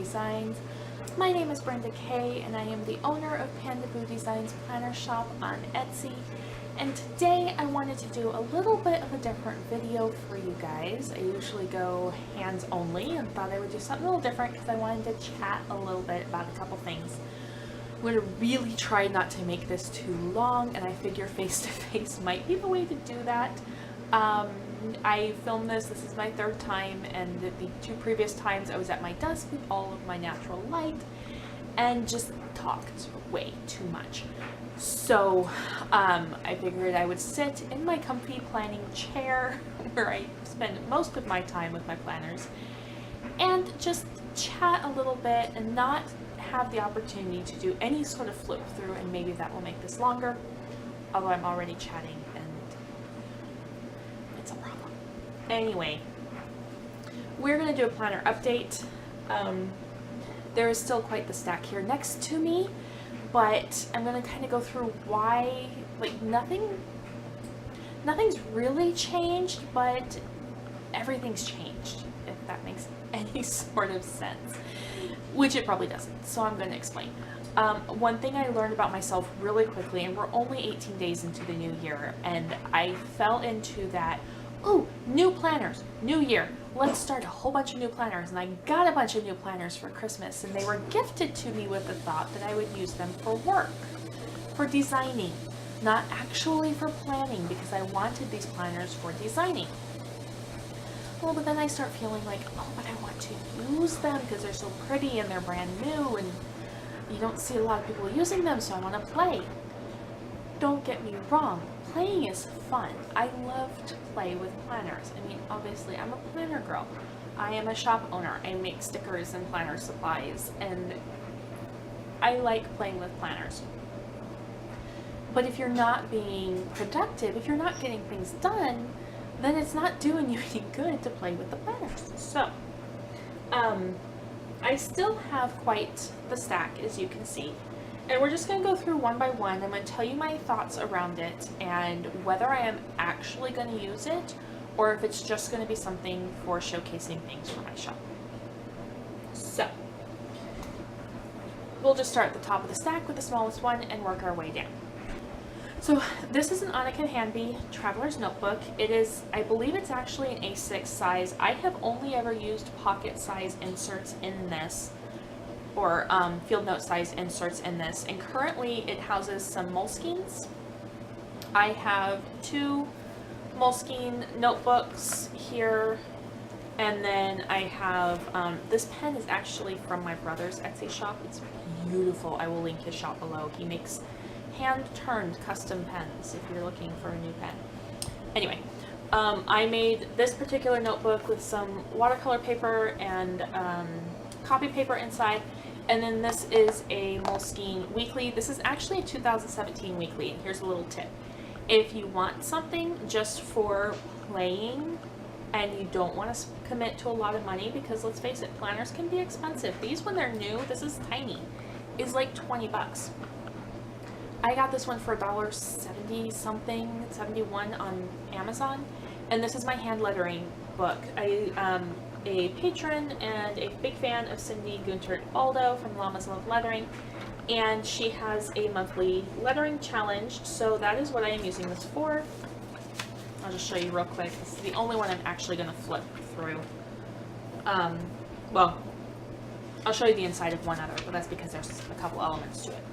Designs. My name is Brenda Kay and I am the owner of Panda Boo Designs Planner Shop on Etsy. And today I wanted to do a little bit of a different video for you guys. I usually go hands only and thought I would do something a little different because I wanted to chat a little bit about a couple things. I'm going to really try not to make this too long, and I figure face-to-face might be the way to do that. I filmed this is my third time, and the two previous times I was at my desk with all of my natural light and just talked way too much. So I figured I would sit in my comfy planning chair where I spend most of my time with my planners and just chat a little bit and not have the opportunity to do any sort of flip through, and maybe that will make this longer, although I'm already chatting and it's a problem. Anyway, we're going to do a planner update. There is still quite the stack here next to me, but I'm going to kind of go through why, like, nothing's really changed, but everything's changed, if that makes any sort of sense, which it probably doesn't, so I'm going to explain. One thing I learned about myself really quickly, and we're only 18 days into the new year, and I fell into that, oh, new planners, new year, let's start a whole bunch of new planners. And I got a bunch of new planners for Christmas, and they were gifted to me with the thought that I would use them for work, for designing, not actually for planning, because I wanted these planners for designing. Well, but then I start feeling like, oh, but I want to use them because they're so pretty and they're brand new and you don't see a lot of people using them, so I want to play. Don't get me wrong, playing is fun. I love to play with planners. I mean, obviously, I'm a planner girl. I am a shop owner. I make stickers and planner supplies, and I like playing with planners. But if you're not being productive, if you're not getting things done, then it's not doing you any good to play with the planners. So, I still have quite the stack, as you can see. And we're just going to go through one by one. I'm going to tell you my thoughts around it and whether I am actually going to use it or if it's just going to be something for showcasing things for my shop. So, we'll just start at the top of the stack with the smallest one and work our way down. So this is an Annika Hanby Traveler's Notebook. It is, I believe it's actually an A6 size. I have only ever used pocket size inserts in this, or field note size inserts in this, and currently it houses some Moleskines. I have two Moleskine notebooks here, and then I have, this pen is actually from my brother's Etsy shop. It's beautiful. I will link his shop below. He makes hand-turned custom pens if you're looking for a new pen. Anyway, I made this particular notebook with some watercolor paper and copy paper inside, and then this is a Moleskine weekly. This is actually a 2017 weekly, and here's a little tip. If you want something just for playing and you don't want to commit to a lot of money, because let's face it, planners can be expensive. These, when they're new, this is tiny, is like 20 bucks. I got this one for $1.70 something, 71 on Amazon, and this is my hand lettering book. I am a patron and a big fan of Cindy Guntert-Aldo from Llamas Love Lettering, and she has a monthly lettering challenge, so that is what I am using this for. I'll just show you real quick. This is the only one I'm actually going to flip through. Well, I'll show you the inside of one other, but that's because there's a couple elements to it.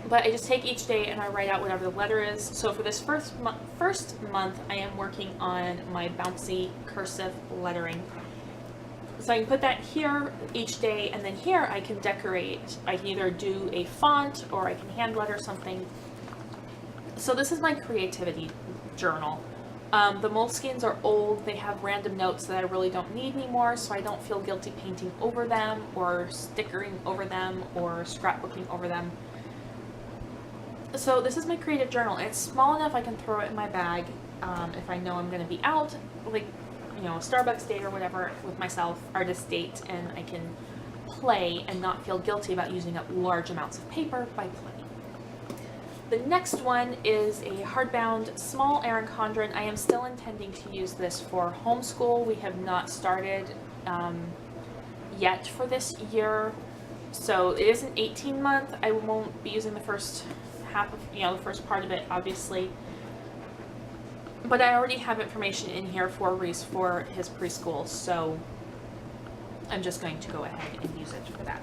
But I just take each day and I write out whatever the letter is. So for this first month, I am working on my bouncy cursive lettering. So I can put that here each day, and then here I can decorate. I can either do a font or I can hand letter something. So this is my creativity journal. The Moleskines are old. They have random notes that I really don't need anymore, so I don't feel guilty painting over them or stickering over them or scrapbooking over them. So this is my creative journal, and it's small enough I can throw it in my bag if I know I'm going to be out, like, you know, a Starbucks date or whatever with myself, artist date, and I can play and not feel guilty about using up large amounts of paper by playing. The next one is a hardbound small Erin Condren. I am still intending to use this for homeschool. We have not started yet for this year. So it is an 18-month. I won't be using the first half of, the first part of it, obviously. But I already have information in here for Reese for his preschool, so I'm just going to go ahead and use it for that.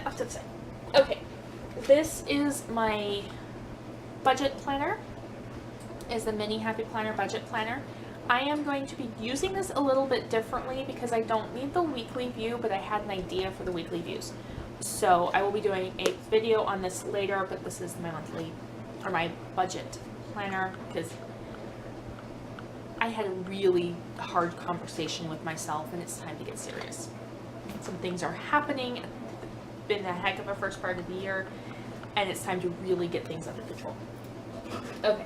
Off to the side. Okay, this is my budget planner. Is the mini Happy Planner budget planner. I am going to be using this a little bit differently because I don't need the weekly view, but I had an idea for the weekly views. So I will be doing a video on this later, but this is my monthly, or my budget planner, because I had a really hard conversation with myself and it's time to get serious. Some things are happening. It's been a heck of a first part of the year and it's time to really get things under control. Okay.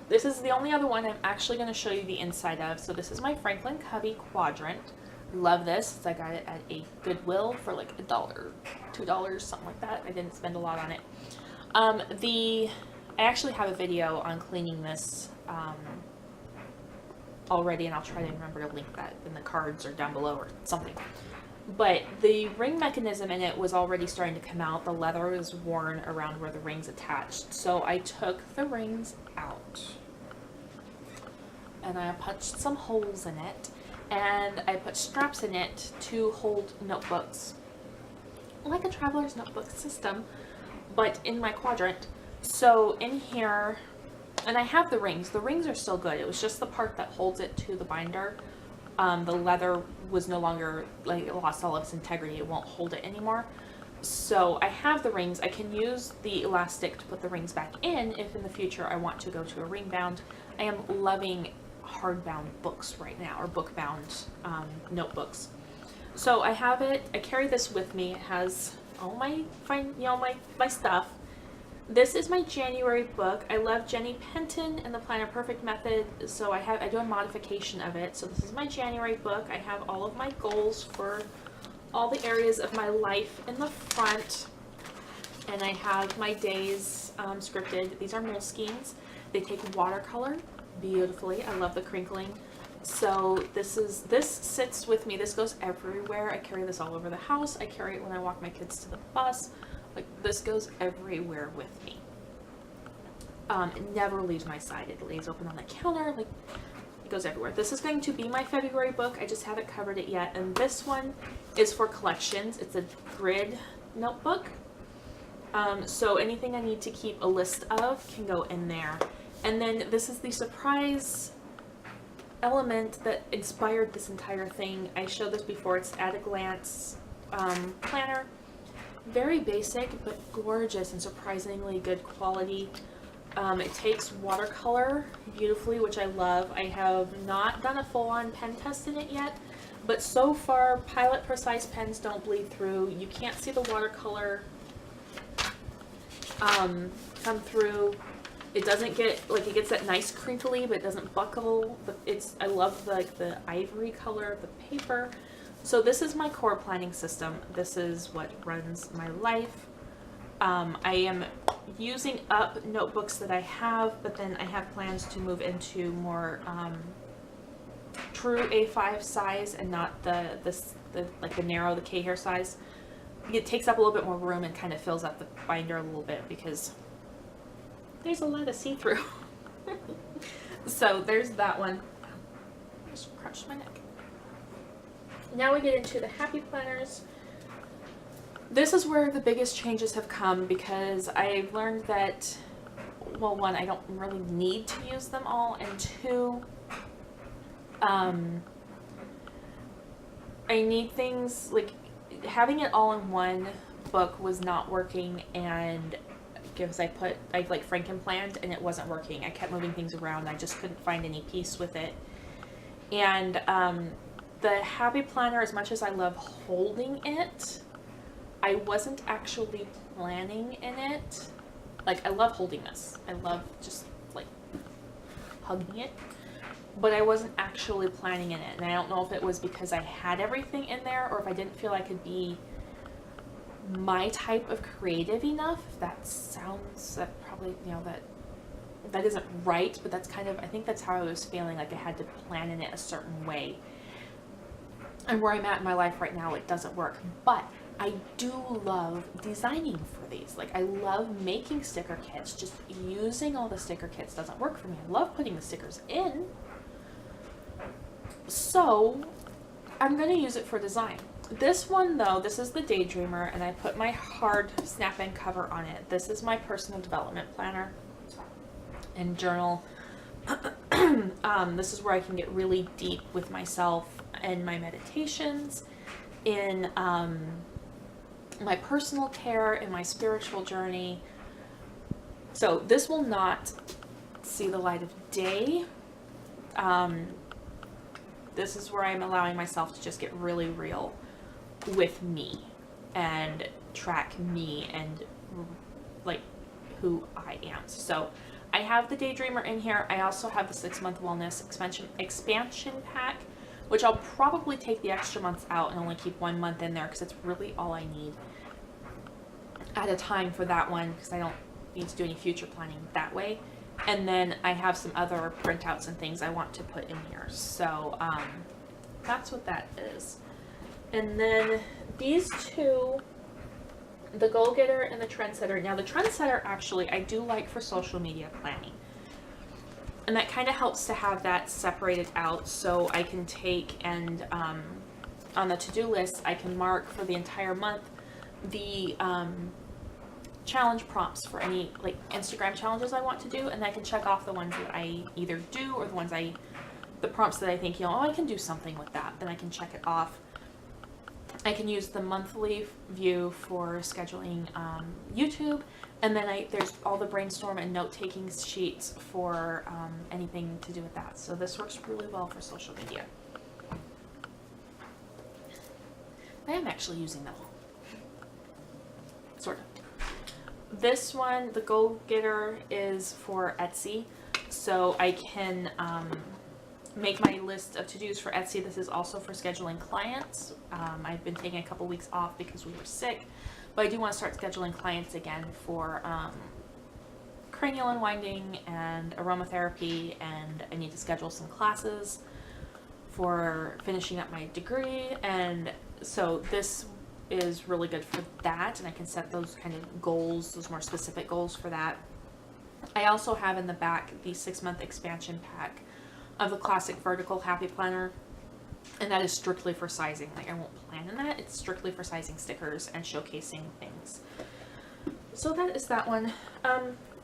This is the only other one I'm actually going to show you the inside of. So this is my Franklin Covey quadrant. Love this. I got it at a Goodwill for like $1, $2, something like that. I didn't spend a lot on it. I actually have a video on cleaning this already, and I'll try to remember to link that in the cards or down below or something. But the ring mechanism in it was already starting to come out. The leather was worn around where the rings attached. So I took the rings out and I punched some holes in it, and I put straps in it to hold notebooks, like a traveler's notebook system, but in my quadrant. So in here, and I have the rings. The rings are still good. It was just the part that holds it to the binder. The leather was no longer, like, it lost all of its integrity. It won't hold it anymore. So I have the rings. I can use the elastic to put the rings back in if in the future I want to go to a ring bound. I am loving hardbound books right now, or book bound notebooks. So I have it. I carry this with me. It has all my fine, my stuff. This is my January book. I love Jenny Penton and the Planner Perfect method, so I do a modification of it. So this is my January book. I have all of my goals for all the areas of my life in the front, and I have my days scripted. These are Moleskines. They take watercolor beautifully. I love the crinkling. So this sits with me. This goes everywhere. I carry this all over the house. I carry it when I walk my kids to the bus. Like, this goes everywhere with me. It never leaves my side. It lays open on the counter. Like, it goes everywhere. This is going to be my February book. I just haven't covered it yet. And this one is for collections. It's a grid notebook. So anything I need to keep a list of can go in there. And then this is the surprise element that inspired this entire thing. I showed this before. It's At a Glance planner. Very basic, but gorgeous and surprisingly good quality. It takes watercolor beautifully, which I love. I have not done a full-on pen test in it yet, but so far, Pilot Precise pens don't bleed through. You can't see the watercolor come through. It doesn't get, like, it gets that nice crinkly, but it doesn't buckle. I love the ivory color of the paper. So this is my core planning system. This is what runs my life. I am using up notebooks that I have, but then I have plans to move into more true A5 size and not the narrow, the K-hair size. It takes up a little bit more room and kind of fills up the binder a little bit because there's a lot of see-through. So there's that one. I just crunched my neck. Now we get into the Happy Planners. This is where the biggest changes have come because I've learned that, well, one, I don't really need to use them all, and two, I need things, like, having it all in one book was not working, and because I like Frankenplanned and it wasn't working. I kept moving things around. I just couldn't find any peace with it. And the Happy Planner, as much as I love holding it, I wasn't actually planning in it. Like, I love holding this. I love just, like, hugging it. But I wasn't actually planning in it. And I don't know if it was because I had everything in there or if I didn't feel I could be my type of creative enough. If that sounds, that probably, that isn't right, but that's kind of, I think that's how I was feeling, like I had to plan in it a certain way. and where I'm at in my life right now, it doesn't work. But I do love designing for these. Like, I love making sticker kits. Just using all the sticker kits doesn't work for me. I love putting the stickers in. So I'm going to use it for design. This one, though, this is the Daydreamer, and I put my hard snap-in cover on it. This is my personal development planner and journal. This is where I can get really deep with myself and my meditations, in my personal care, in my spiritual journey. So this will not see the light of day. This is where I'm allowing myself to just get really real with me and track me and like who I am. So I have the Daydreamer in here. I also have the 6-month wellness expansion pack, which I'll probably take the extra months out and only keep 1 month in there because it's really all I need at a time for that one, because I don't need to do any future planning that way. And then I have some other printouts and things I want to put in here. So that's what that is. And then these two, the Goal Getter and the Trendsetter. Now the Trendsetter, actually, I do like for social media planning. And that kind of helps to have that separated out, so I can take and on the to-do list, I can mark for the entire month the challenge prompts for any like Instagram challenges I want to do, and I can check off the ones that I either do or the prompts that I think, you know, oh, I can do something with that, then I can check it off. I can use the monthly view for scheduling YouTube, and then there's all the brainstorm and note-taking sheets for anything to do with that. So this works really well for social media. I am actually using them all. Sort of. This one, the Goal Getter, is for Etsy. So I can make my list of to-dos for Etsy. This is also for scheduling clients. I've been taking a couple weeks off because we were sick, but I do want to start scheduling clients again for cranial unwinding and aromatherapy, and I need to schedule some classes for finishing up my degree, and so this is really good for that, and I can set those kind of goals, those more specific goals for that. I also have in the back the 6-month expansion pack of the classic vertical happy planner, and that is strictly for sizing. Like, I won't plan in that. It's strictly for sizing stickers and showcasing things. So that is that one.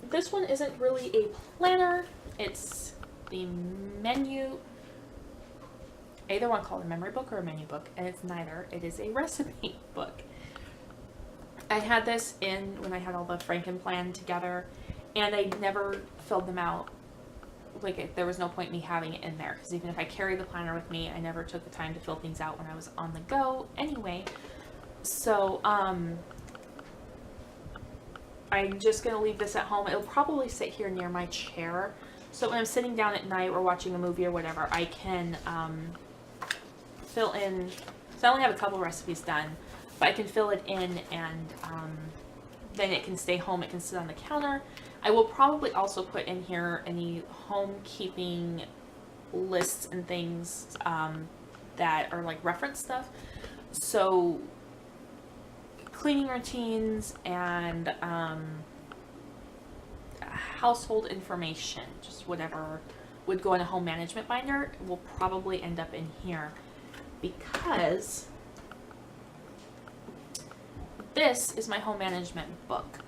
This one isn't really a planner. It's the menu. I either want to call it a memory book or a menu book, and it's neither. It is a recipe book. I had this in when I had all the Franken plan together, and I never filled them out. Like, there was no point in me having it in there, because even if I carried the planner with me, I never took the time to fill things out when I was on the go anyway. So I'm just going to leave this at home. It'll probably sit here near my chair, so when I'm sitting down at night or watching a movie or whatever, I can fill in. So I only have a couple recipes done, but I can fill it in, and then it can stay home. It can sit on the counter. I will probably also put in here any homekeeping lists and things that are like reference stuff. So cleaning routines and household information, just whatever would go in a home management binder, will probably end up in here, because this is my home management book.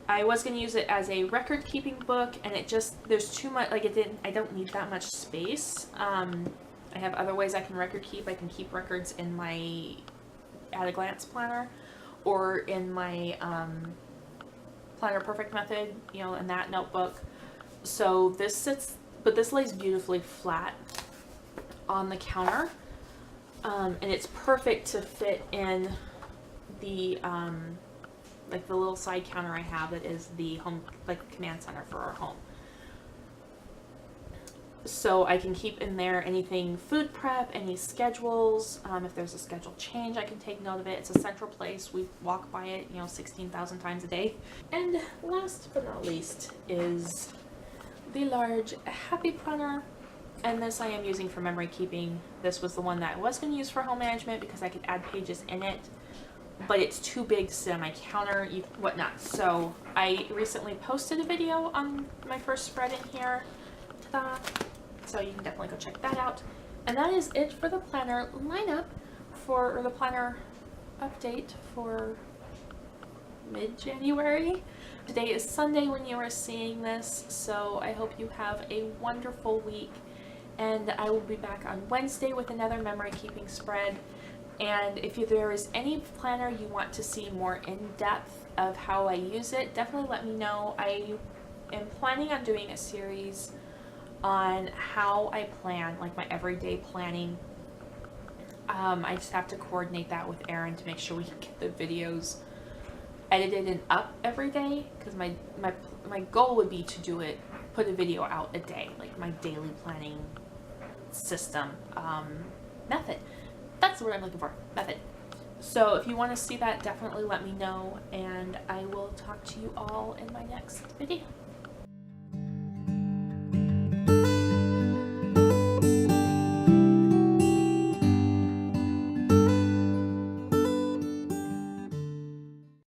I was going to use it as a record keeping book, and it just, there's too much, like, I don't need that much space. I have other ways I can record keep. I can keep records in my at a glance planner, or in my Planner Perfect method, you know, in that notebook. So this sits, but this lays beautifully flat on the counter, and it's perfect to fit in the like the little side counter I have that is the home, like, command center for our home. So I can keep in there anything food prep, any schedules. If there's a schedule change, I can take note of it. It's a central place. We walk by it, you know, 16,000 times a day. And last but not least is the large Happy Planner. And this I am using for memory keeping. This was the one that I was going to use for home management because I could add pages in it, but it's too big to sit on my counter, whatnot. So I recently posted a video on my first spread in here. Ta-da! So you can definitely go check that out. And that is it for the planner lineup or the planner update for mid-January. Today is Sunday when you are seeing this, so I hope you have a wonderful week. And I will be back on Wednesday with another memory keeping spread. And if there is any planner you want to see more in depth of how I use it, definitely let me know. I am planning on doing a series on how I plan, like my everyday planning. I just have to coordinate that with Erin to make sure we can get the videos edited and up every day, because my goal would be to put a video out a day, like my daily planning system method. That's the word I'm looking for, method. So if you want to see that, definitely let me know, and I will talk to you all in my next video.